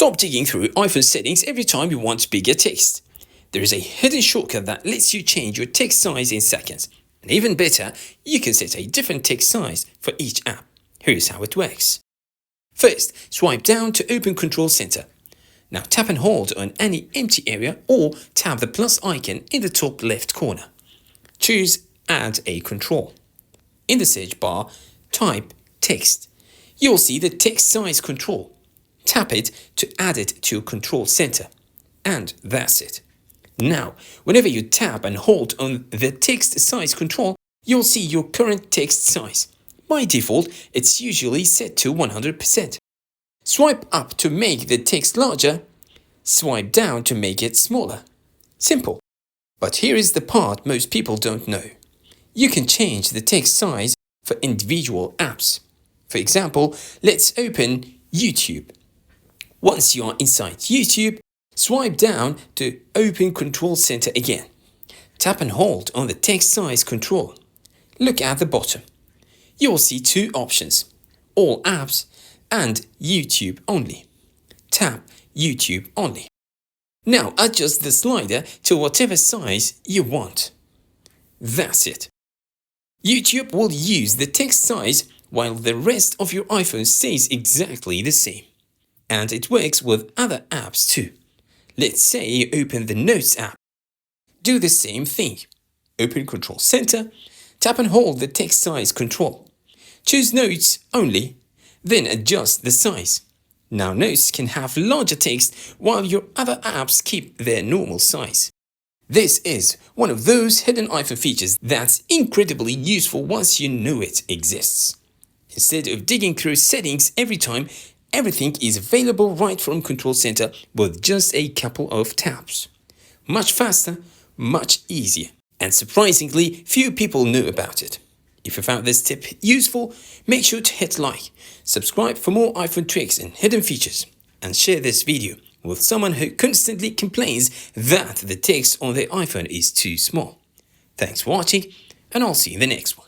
Stop digging through iPhone settings every time you want bigger text. There is a hidden shortcut that lets you change your text size in seconds. And even better, you can set a different text size for each app. Here's how it works. First, swipe down to open Control Center. Now tap and hold on any empty area or tap the plus icon in the top left corner. Choose Add a Control. In the search bar, type Text. You'll see the text size control. Tap it to add it to your Control Center. And that's it. Now, whenever you tap and hold on the text size control, you'll see your current text size. By default, it's usually set to 100%. Swipe up to make the text larger. Swipe down to make it smaller. Simple. But here is the part most people don't know. You can change the text size for individual apps. For example, let's open YouTube. Once you are inside YouTube, swipe down to open Control Center again. Tap and hold on the text size control. Look at the bottom. You will see two options, All Apps and YouTube Only. Tap YouTube Only. Now adjust the slider to whatever size you want. That's it. YouTube will use the text size while the rest of your iPhone stays exactly the same. And it works with other apps too. Let's say you open the Notes app. Do the same thing. Open Control Center, tap and hold the text size control. Choose Notes Only, then adjust the size. Now Notes can have larger text while your other apps keep their normal size. This is one of those hidden iPhone features that's incredibly useful once you know it exists. Instead of digging through settings every time, everything is available right from Control Center with just a couple of taps. Much faster, much easier, and surprisingly few people know about it. If you found this tip useful, make sure to hit like, subscribe for more iPhone tricks and hidden features, and share this video with someone who constantly complains that the text on their iPhone is too small. Thanks for watching, and I'll see you in the next one.